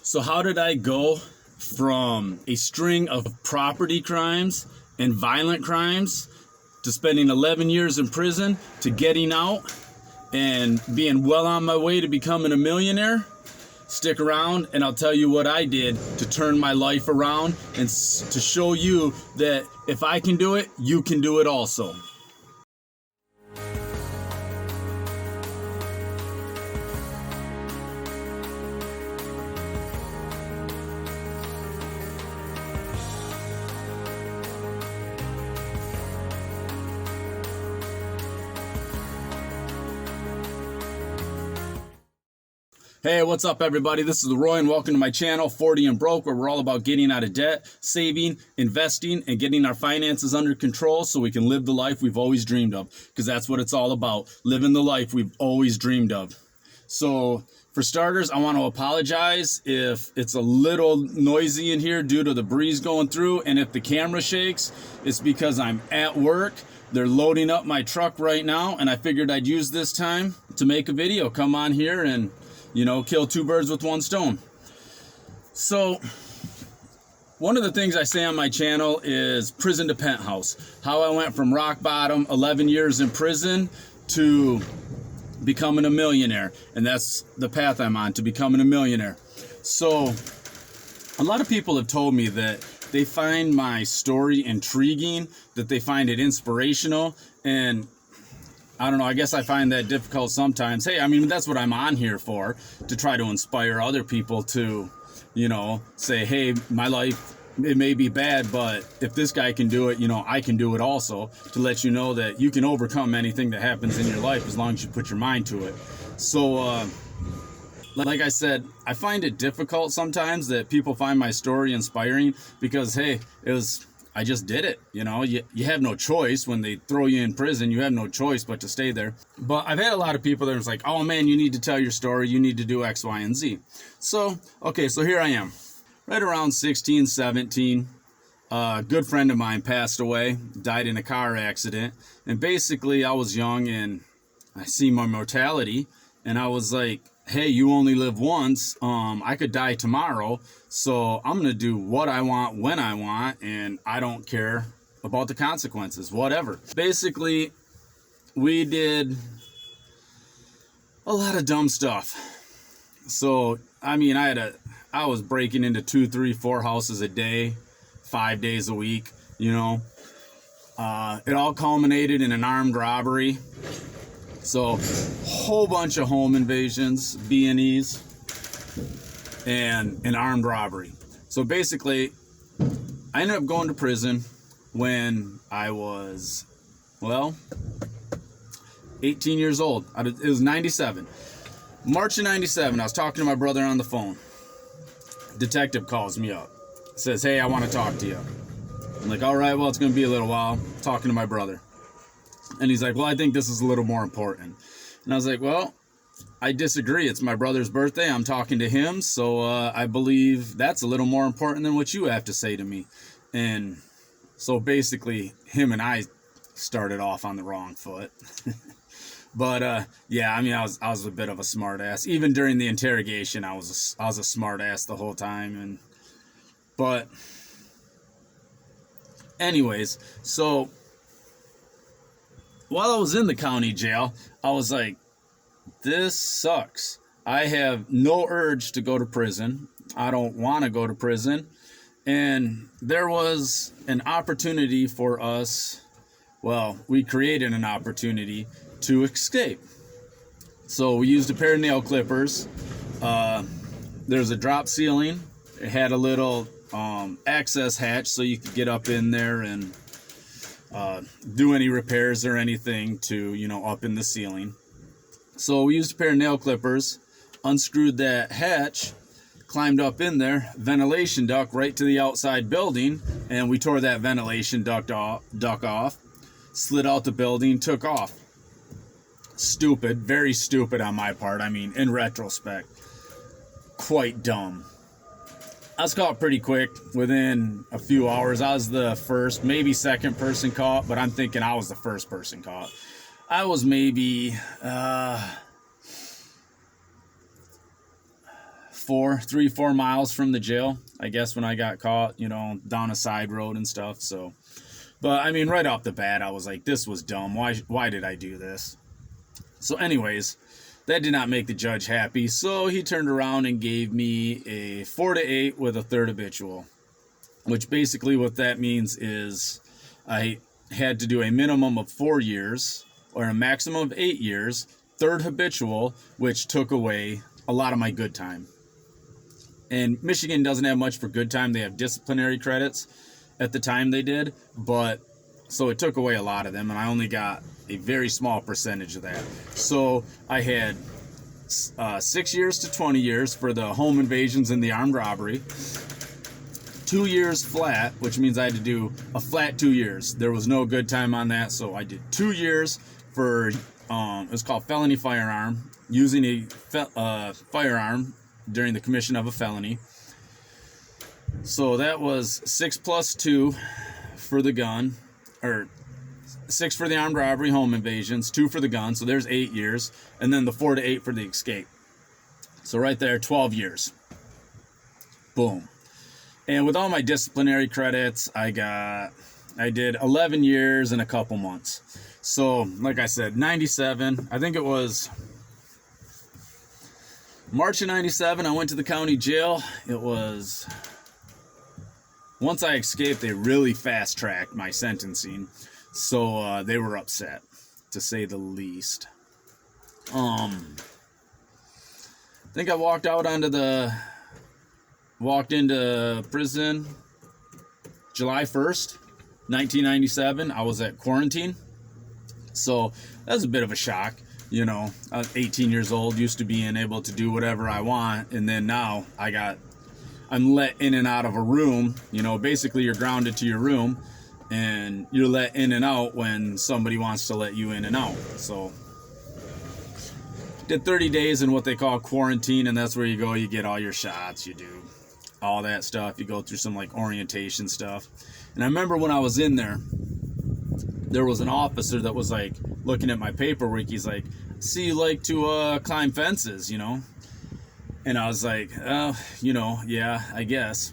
So how did I go from a string of property crimes and violent crimes to spending 11 years in prison to getting out and being well on my way to becoming a millionaire? Stick around and I'll tell you what I did to turn my life around and to show you that if I can do it, you can do it also. Hey, what's up everybody? This is Roy and welcome to my channel, 40 and Broke, where we're all about getting out of debt, saving, investing, and getting our finances under control so we can live the life we've always dreamed of. Because that's what it's all about, living the life we've always dreamed of. So, for starters, I want to apologize if it's a little noisy in here due to the breeze going through, and if the camera shakes, it's because I'm at work. They're loading up my truck right now, and I figured I'd use this time to make a video. Come on here and kill two birds with one stone. So, one of the things I say on my channel is prison to penthouse. How I went from rock bottom, 11 years in prison, to becoming a millionaire. And that's the path I'm on, to becoming a millionaire. So, a lot of people have told me that they find my story intriguing, that they find it inspirational, and I don't know, I guess I find that difficult sometimes. Hey, I mean, that's what I'm on here for, to try to inspire other people to, say, hey, my life, it may be bad, but if this guy can do it, I can do it also, to let you know that you can overcome anything that happens in your life as long as you put your mind to it. So, like I said, I find it difficult sometimes that people find my story inspiring because, hey, I just did it. You have no choice when they throw you in prison. You have no choice but to stay there. But I've had a lot of people that was like, oh man, you need to tell your story. You need to do X, Y, and Z. So here I am. Right around 16, 17, a good friend of mine passed away, died in a car accident. And basically I was young and I see my mortality and I was like, hey, you only live once. I could die tomorrow. So I'm going to do what I want when I want. And I don't care about the consequences, whatever. Basically, we did a lot of dumb stuff. So, I mean, I was breaking into 2, 3, 4 houses a day, 5 days a week, It all culminated in an armed robbery. So, whole bunch of home invasions, B&Es, and an armed robbery. So basically, I ended up going to prison when I was, 18 years old. It was 97. March of 97, I was talking to my brother on the phone. Detective calls me up. Says, hey, I want to talk to you. I'm like, all right, well, it's going to be a little while. I'm talking to my brother. And he's like, well, I think this is a little more important. And I was like, well, I disagree. It's my brother's birthday. I'm talking to him. So I believe that's a little more important than what you have to say to me. And so basically, him and I started off on the wrong foot. But yeah, I mean, I was a bit of a smart ass. Even during the interrogation, I was a smart ass the whole time. But anyways, so while I was in the county jail, I was like, this sucks. I have no urge to go to prison. I don't want to go to prison. And there was an opportunity for us. Well, we created an opportunity to escape. So we used a pair of nail clippers. There's a drop ceiling. It had a little access hatch so you could get up in there and do any repairs or anything to, up in the ceiling. So we used a pair of nail clippers, unscrewed that hatch, climbed up in there, ventilation duct right to the outside building, and we tore that ventilation duct off, slid out the building, took off. Stupid, very stupid on my part. I mean, in retrospect, quite dumb. I was caught pretty quick. Within a few hours, I was the first, maybe second person caught, but I'm thinking I was the first person caught. I was maybe 3-4 miles from the jail, I guess, when I got caught, you know, down a side road and stuff. So, but I mean, right off the bat, I was like, this was dumb. Why did I do this? So anyways, that did not make the judge happy. So he turned around and gave me a 4 to 8 with a third habitual, which basically what that means is I had to do a minimum of 4 years or a maximum of 8 years, third habitual, which took away a lot of my good time. And Michigan doesn't have much for good time. They have disciplinary credits at the time they did, but so it took away a lot of them, and I only got a very small percentage of that. So I had 6 years to 20 years for the home invasions and the armed robbery. 2 years flat, which means I had to do a flat 2 years. There was no good time on that, so I did 2 years for, it was called felony firearm, using a firearm during the commission of a felony. So that was 6 plus 2 for the gun, or 6 for the armed robbery, home invasions, 2 for the gun, so there's 8 years, and then the 4 to 8 for the escape. So right there, 12 years. Boom. And with all my disciplinary credits, I did 11 years and a couple months. So, like I said, 97, I think it was March of 97, I went to the county jail. It was, once I escaped, they really fast-tracked my sentencing. So they were upset, to say the least. I think I walked into prison July 1st, 1997. I was at quarantine. So that was a bit of a shock. You know, I was 18 years old, used to being able to do whatever I want. And then now I'm let in and out of a room. You know, basically you're grounded to your room and you're let in and out when somebody wants to let you in and out. So did 30 days in what they call quarantine, and that's where you go, you get all your shots, you do all that stuff, you go through some like orientation stuff. And I remember when I was in there was an officer that was like looking at my paperwork. He's like, see, you like to climb fences, you know? And I was like, you know, yeah, I guess.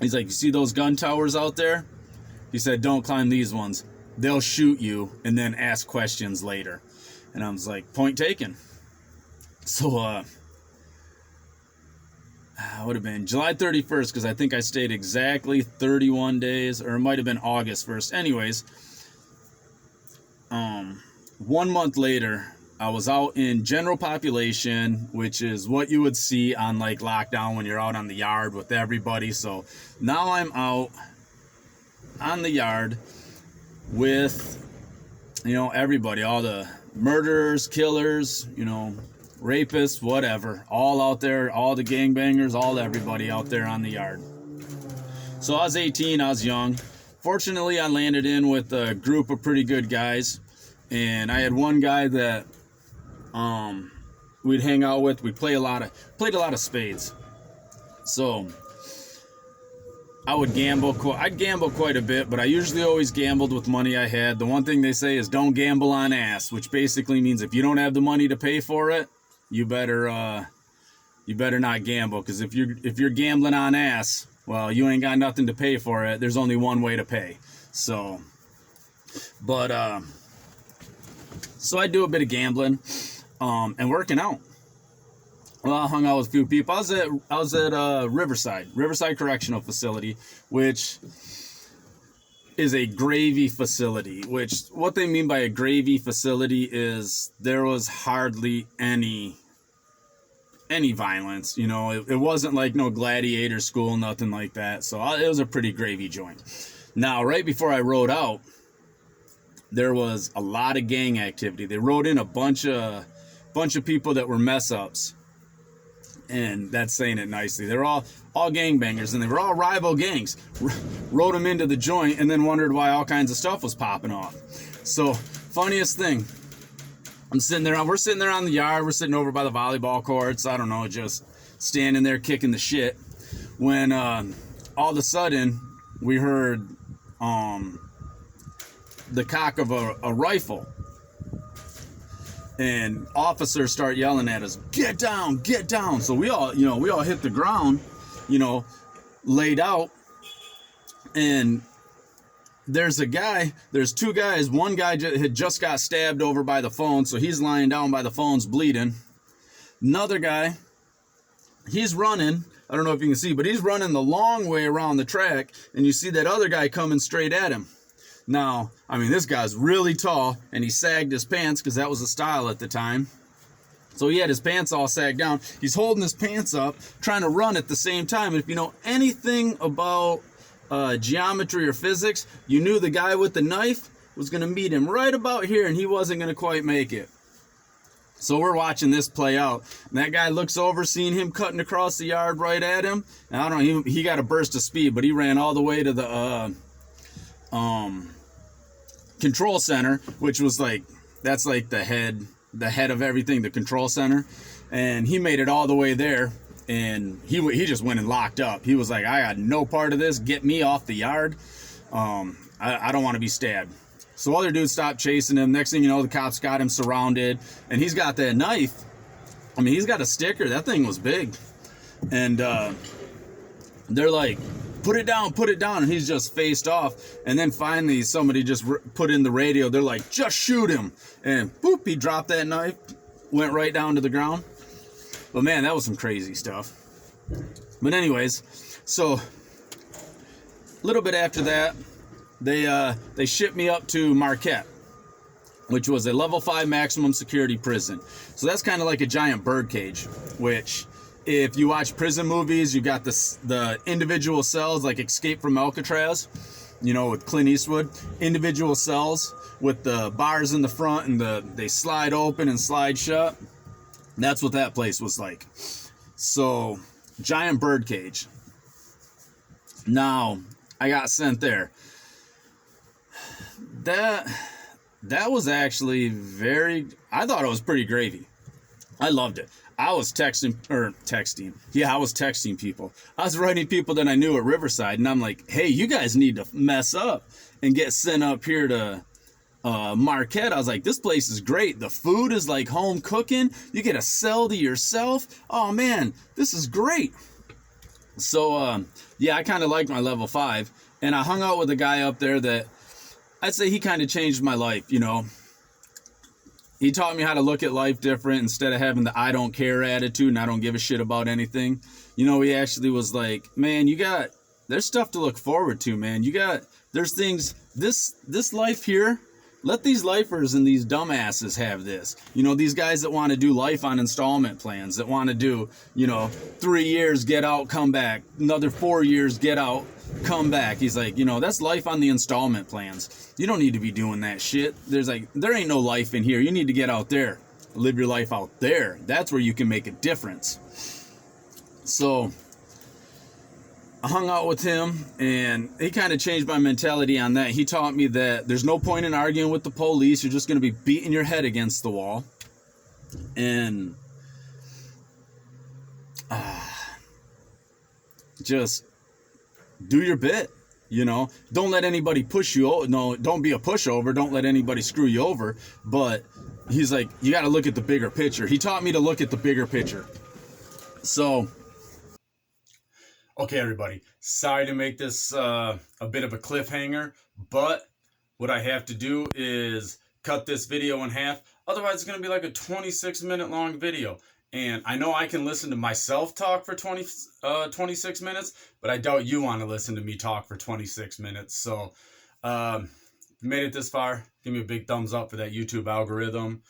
He's like, you see those gun towers out there? He said, don't climb these ones. They'll shoot you and then ask questions later. And I was like, point taken. So, would have been July 31st, because I think I stayed exactly 31 days, or it might have been August 1st. Anyways, 1 month later, I was out in general population, which is what you would see on like lockdown when you're out on the yard with everybody. So now I'm out on the yard with, you know, everybody, all the murderers, killers, you know, rapists, whatever, all out there, all the gangbangers, all everybody out there on the yard. So I was 18, I was young. Fortunately, I landed in with a group of pretty good guys, and I had one guy that we'd hang out with. We played a lot of spades. So I would gamble. I'd gamble quite a bit, but I usually always gambled with money I had. The one thing they say is don't gamble on ass, which basically means if you don't have the money to pay for it, you better not gamble, because if you're gambling on ass, well, you ain't got nothing to pay for it. There's only one way to pay. So, but so I do a bit of gambling and working out. Well, I hung out with a few people. I was at Riverside Correctional Facility, which is a gravy facility. Which, what they mean by a gravy facility is there was hardly any violence. You know, it wasn't like no gladiator school, nothing like that. So it was a pretty gravy joint. Now, right before I rode out, there was a lot of gang activity. They rode in a bunch of people that were mess ups. And that's saying it nicely. They're all gangbangers, and they were all rival gangs. Rode them into the joint and then wondered why all kinds of stuff was popping off. So, funniest thing, we're sitting there on the yard, we're sitting over by the volleyball courts, I don't know, just standing there kicking the shit, when all of a sudden we heard the cock of a rifle. And officers start yelling at us, get down, get down. So we all hit the ground, laid out. And there's two guys. One guy had just got stabbed over by the phone, so he's lying down by the phones bleeding. Another guy, he's running. I don't know if you can see, but he's running the long way around the track, and you see that other guy coming straight at him. Now, I mean, this guy's really tall, and he sagged his pants because that was the style at the time. So he had his pants all sagged down. He's holding his pants up, trying to run at the same time. And if you know anything about geometry or physics, you knew the guy with the knife was going to meet him right about here, and he wasn't going to quite make it. So we're watching this play out. And that guy looks over, seeing him cutting across the yard right at him. And I don't know, he got a burst of speed, but he ran all the way to the control center, which was that's like the head of everything, the control center. And he made it all the way there, and he just went and locked up. He was like, I got no part of this. Get me off the yard. I don't want to be stabbed. So other dudes stopped chasing him. Next thing you know, the cops got him surrounded, and he's got that knife. I mean, he's got a sticker. That thing was big. And they're like, put it down, and he's just faced off. And then finally somebody just put in the radio, they're like, just shoot him. And boop, he dropped that knife, went right down to the ground. But man, that was some crazy stuff. But anyways, so a little bit after that, they shipped me up to Marquette, which was a level 5 maximum security prison. So that's kind of like a giant bird cage, which if you watch prison movies, you got the individual cells like Escape from Alcatraz, with Clint Eastwood, individual cells with the bars in the front and they slide open and slide shut. That's what that place was like. So, giant bird cage. Now, I got sent there. That was actually I thought it was pretty gravy. I loved it. I was texting. Yeah, I was texting people. I was writing people that I knew at Riverside, and I'm like, hey, you guys need to mess up and get sent up here to Marquette. I was like, this place is great. The food is like home cooking. You get a cell to yourself. Oh man, this is great. So yeah, I kind of liked my level 5, and I hung out with a guy up there that I'd say he kind of changed my life. He taught me how to look at life different instead of having the I don't care attitude and I don't give a shit about anything. He actually was like, man, there's stuff to look forward to, man. There's things, this life here, let these lifers and these dumbasses have this. These guys that want to do life on installment plans, that want to do, 3 years, get out, come back, another 4 years, get out, come back. He's like, that's life on the installment plans. You don't need to be doing that shit. There ain't no life in here. You need to get out there, live your life out there. That's where you can make a difference. So I hung out with him, and he kind of changed my mentality on that. He taught me that there's no point in arguing with the police. You're just going to be beating your head against the wall. And just do your bit. Don't let anybody push you. No, don't be a pushover. Don't let anybody screw you over. But he's like, you got to look at the bigger picture. He taught me to look at the bigger picture. So, okay, everybody. Sorry to make this a bit of a cliffhanger, but what I have to do is cut this video in half. Otherwise, it's going to be like a 26-minute long video. And I know I can listen to myself talk for 26 minutes, but I doubt you want to listen to me talk for 26 minutes. So if you made it this far, give me a big thumbs up for that YouTube algorithm.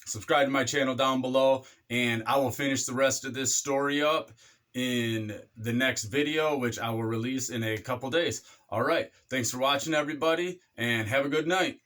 Subscribe to my channel down below, and I will finish the rest of this story up in the next video, which I will release in a couple days. All right. Thanks for watching, everybody, and have a good night.